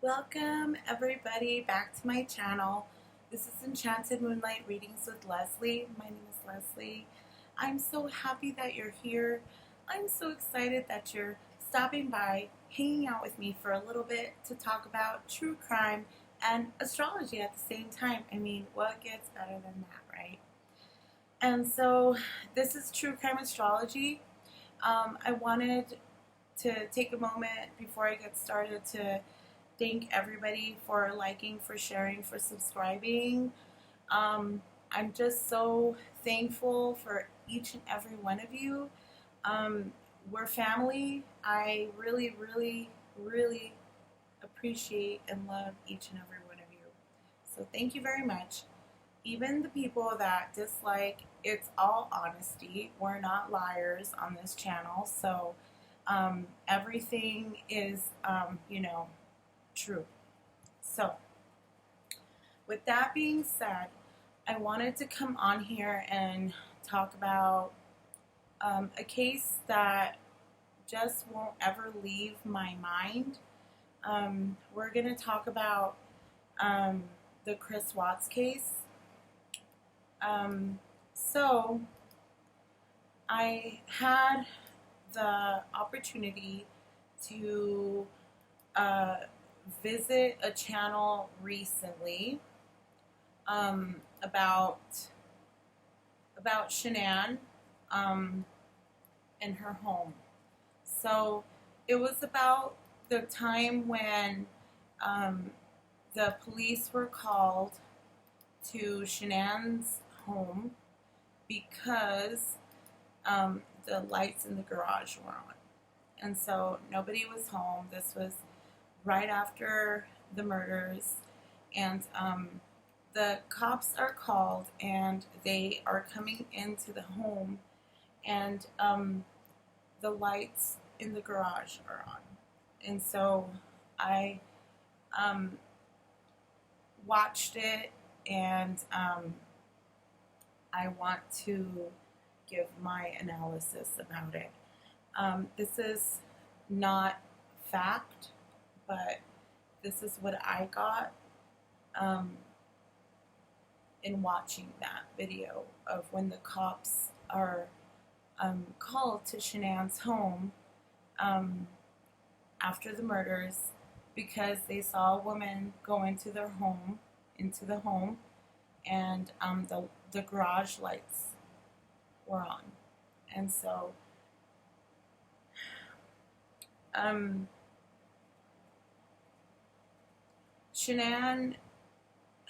Welcome everybody back to my channel. This is Enchanted Moonlight Readings with Leslie. My name is Leslie. I'm so happy that you're here. I'm so excited that you're stopping by, hanging out with me for a little bit to talk about true crime and astrology at the same time. I mean, what gets better than that, right? And so this is True Crime Astrology. I wanted to take a moment before I get started to thank everybody for liking, for sharing, for subscribing. I'm just so thankful for each and every one of you. We're family. I really, really, really appreciate and love each and every one of you. So thank you very much. Even the people that dislike, it's all honesty. We're not liars on this channel. So everything is, true. So, with that being said, I wanted to come on here and talk about a case that just won't ever leave my mind. We're going to talk about the Chris Watts case. So, I had the opportunity to visit a channel recently about Shanann and her home. So it was about the time when the police were called to Shanann's home because the lights in the garage were on. And so nobody was home. This was right after the murders, and the cops are called and they are coming into the home, and the lights in the garage are on. And so I watched it, and I want to give my analysis about it. This is not fact, but this is what I got in watching that video of when the cops are called to Shanann's home after the murders because they saw a woman go into the home, and the garage lights were on. And so Shanann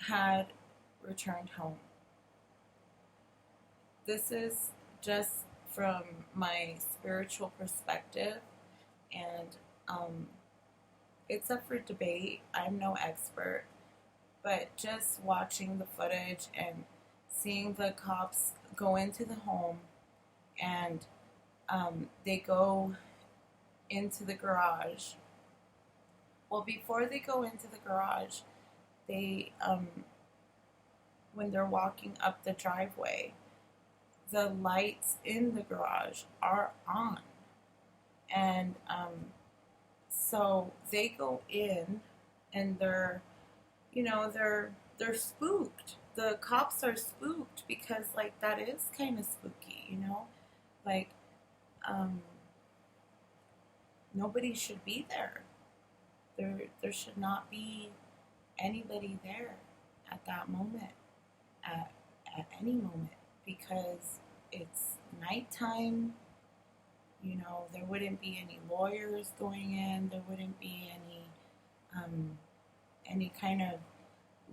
had returned home. This is just from my spiritual perspective, and it's up for debate. I'm no expert, but just watching the footage and seeing the cops go into the home, and they go into the garage. Well, before they go into the garage, they, when they're walking up the driveway, the lights in the garage are on. And so they go in, and they're spooked. The cops are spooked because, like, that is kind of spooky, like, nobody should be there. There should not be anybody there at that moment, at any moment, because it's nighttime. There wouldn't be any lawyers going in. There wouldn't be any kind of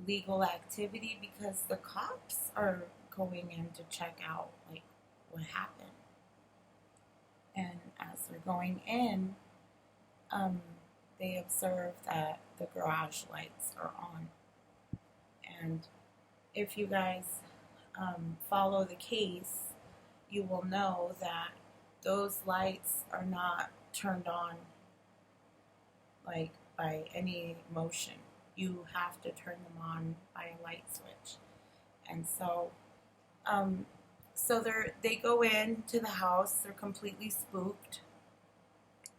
legal activity because the cops are going in to check out, like, what happened. And as they're going in, they observe that the garage lights are on. And if you guys follow the case, you will know that those lights are not turned on, like, by any motion. You have to turn them on by a light switch. And so they go into the house. They're completely spooked,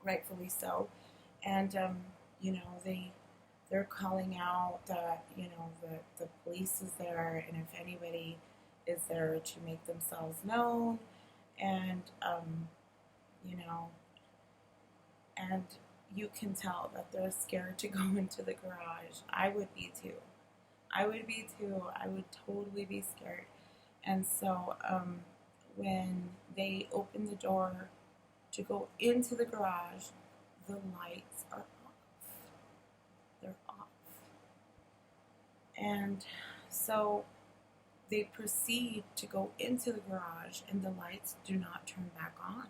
rightfully so. And they they're calling out that, you know, the police is there, and if anybody is there to make themselves known, and you know, and you can tell that they're scared to go into the garage. I would be too. I would be too. I would totally be scared. And so when they open the door to go into the garage, the lights are off. They're off. And so they proceed to go into the garage, and the lights do not turn back on.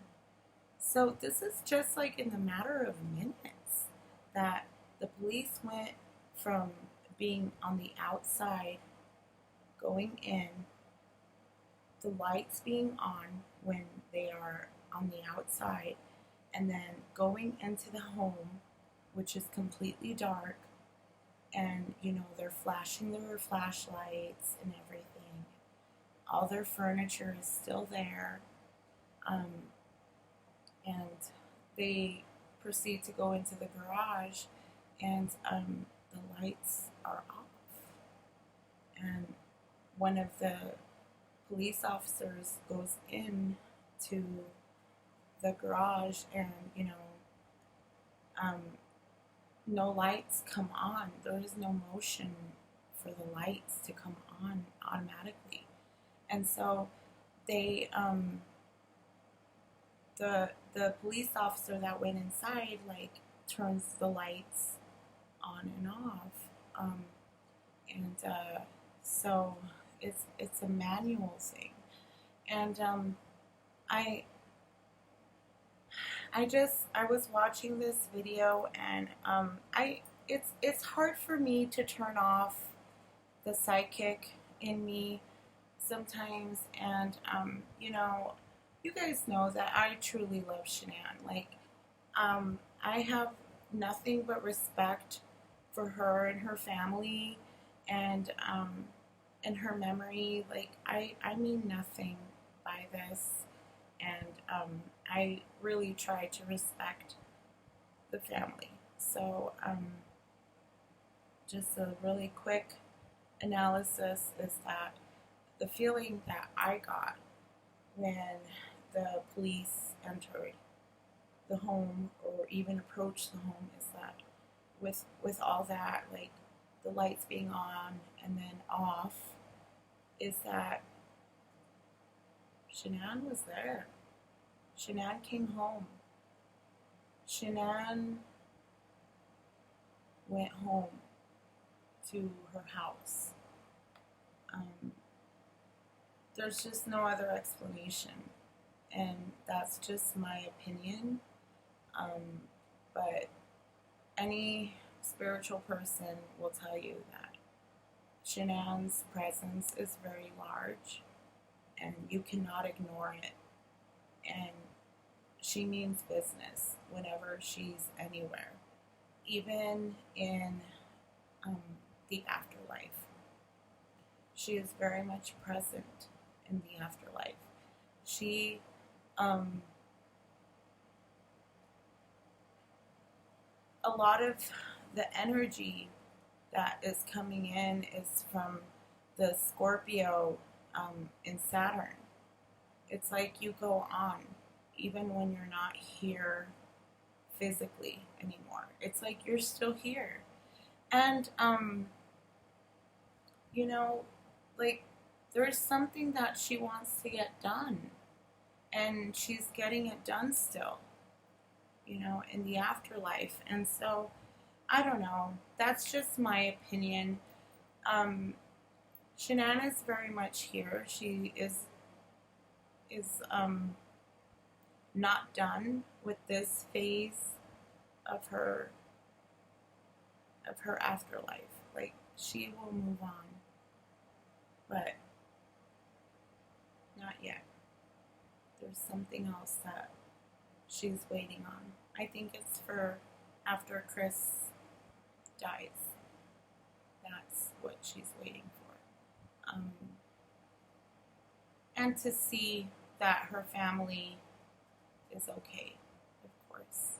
So this is just like in the matter of minutes that the police went from being on the outside, going in, the lights being on when they are on the outside, and then going into the home, which is completely dark, and you know, they're flashing their flashlights and everything. All their furniture is still there, and they proceed to go into the garage, and the lights are off. And one of the police officers goes in to the garage, and you know, no lights come on. There is no motion for the lights to come on automatically. And so they the police officer that went inside like turns the lights on and off, and so it's a manual thing. And I was watching this video, and it's hard for me to turn off the psychic in me sometimes, and you know, you guys know that I truly love Shanann. Like, I have nothing but respect for her and her family, and her memory. Like, I mean nothing by this, and I really try to respect the family. So just a really quick analysis is that the feeling that I got when the police entered the home or even approached the home is that with all that, like the lights being on and then off, is that Shanann was there. Shanann came home. Shanann went home to her house. There's just no other explanation, and that's just my opinion. But any spiritual person will tell you that Shanann's presence is very large, and you cannot ignore it. And she means business whenever she's anywhere, even in the afterlife. She is very much present in the afterlife. She a lot of the energy that is coming in is from the Scorpio in Saturn. It's like you go on even when you're not here physically anymore. It's like you're still here. And you know, like, there's something that she wants to get done, and she's getting it done still, you know, in the afterlife. And so I don't know, that's just my opinion. Shanann is very much here. She is not done with this phase of her afterlife. Like, she will move on, but not yet. There's something else that she's waiting on. I think it's for after Chris dies. That's what she's waiting for. And to see that her family is okay, of course.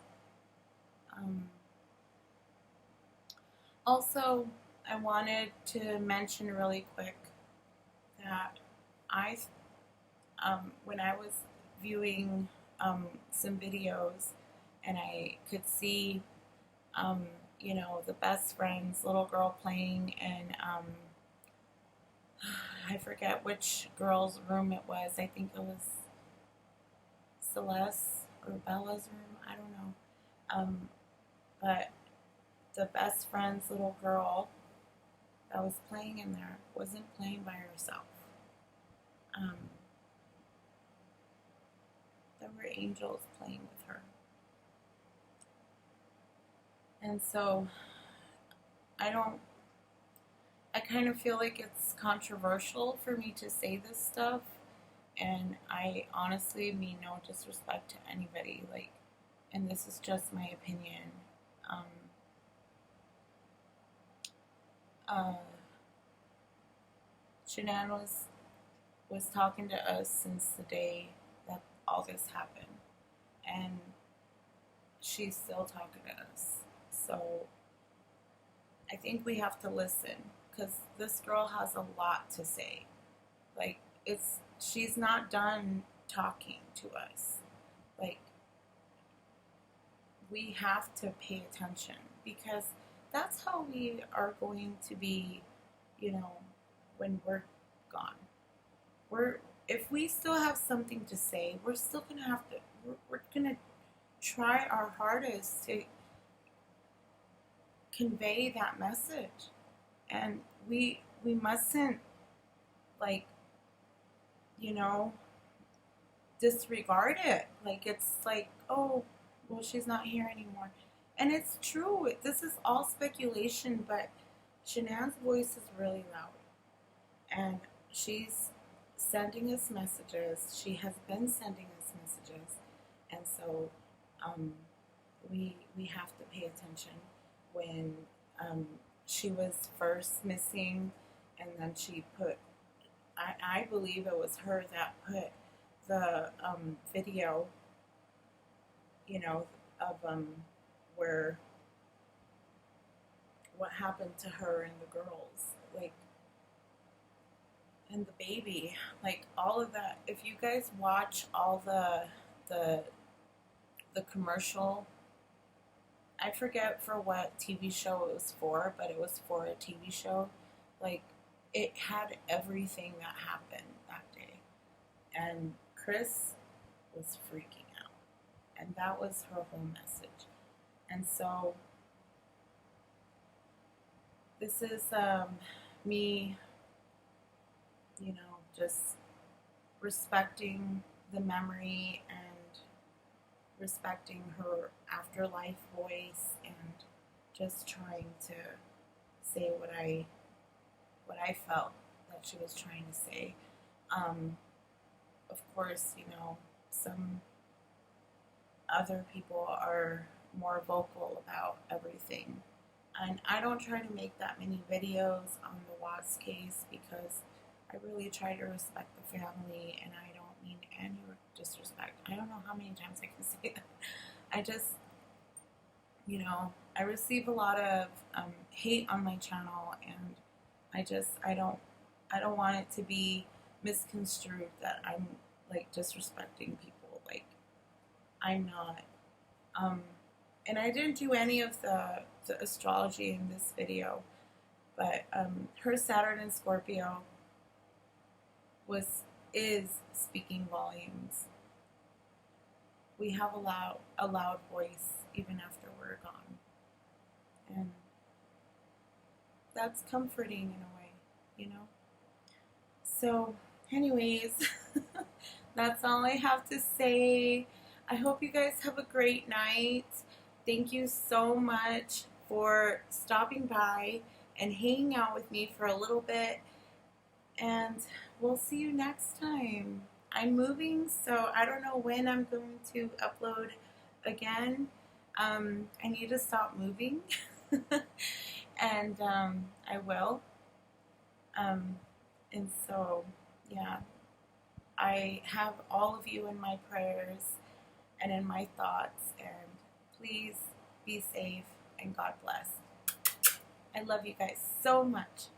Also, I wanted to mention really quick that I, when I was viewing some videos and I could see, um, the best friend's little girl playing in, I forget which girl's room it was. I think it was Celeste or Bella's room. I don't know. But the best friend's little girl that was playing in there wasn't playing by herself. Um, there were angels playing with her. And so I kind of feel like it's controversial for me to say this stuff, and I honestly mean no disrespect to anybody, like, and this is just my opinion. Um, uh, Shanann was talking to us since the day that all this happened, and she's still talking to us. So I think we have to listen because this girl has a lot to say. Like, she's not done talking to us. Like, we have to pay attention because that's how we are going to be, when we're gone. If we still have something to say, we're still gonna have to. We're gonna try our hardest to convey that message, and we mustn't, like, disregard it. Like, it's like, oh, well, she's not here anymore, and it's true. This is all speculation, but Shanann's voice is really loud, and she's sending us messages. She has been sending us messages, and so we have to pay attention. When she was first missing, and then she put, I believe it was her that put the video, of where what happened to her and the girls, like, and the baby, like, all of that. If you guys watch all the commercial, I forget for what TV show it was for, but it was for a TV show. Like, it had everything that happened that day, and Chris was freaking out, and that was her whole message. And so this is me, just respecting the memory and respecting her afterlife voice, and just trying to say what I felt that she was trying to say. Of course, some other people are more vocal about everything, and I don't try to make that many videos on the Watts case because I really try to respect the family, and I don't mean any disrespect. I don't know how many times I can say that. I just, I receive a lot of hate on my channel, and I don't want it to be misconstrued that I'm, like, disrespecting people. Like, I'm not. And I didn't do any of the astrology in this video, but her Saturn in Scorpio is speaking volumes. We have a loud voice even after we're gone, and that's comforting in a way, So, anyways, that's all I have to say. I hope you guys have a great night. Thank you so much for stopping by and hanging out with me for a little bit, and we'll see you next time. I'm moving, so I don't know when I'm going to upload again. I need to stop moving, and I will. And so, yeah, I have all of you in my prayers and in my thoughts, and please be safe, and God bless. I love you guys so much.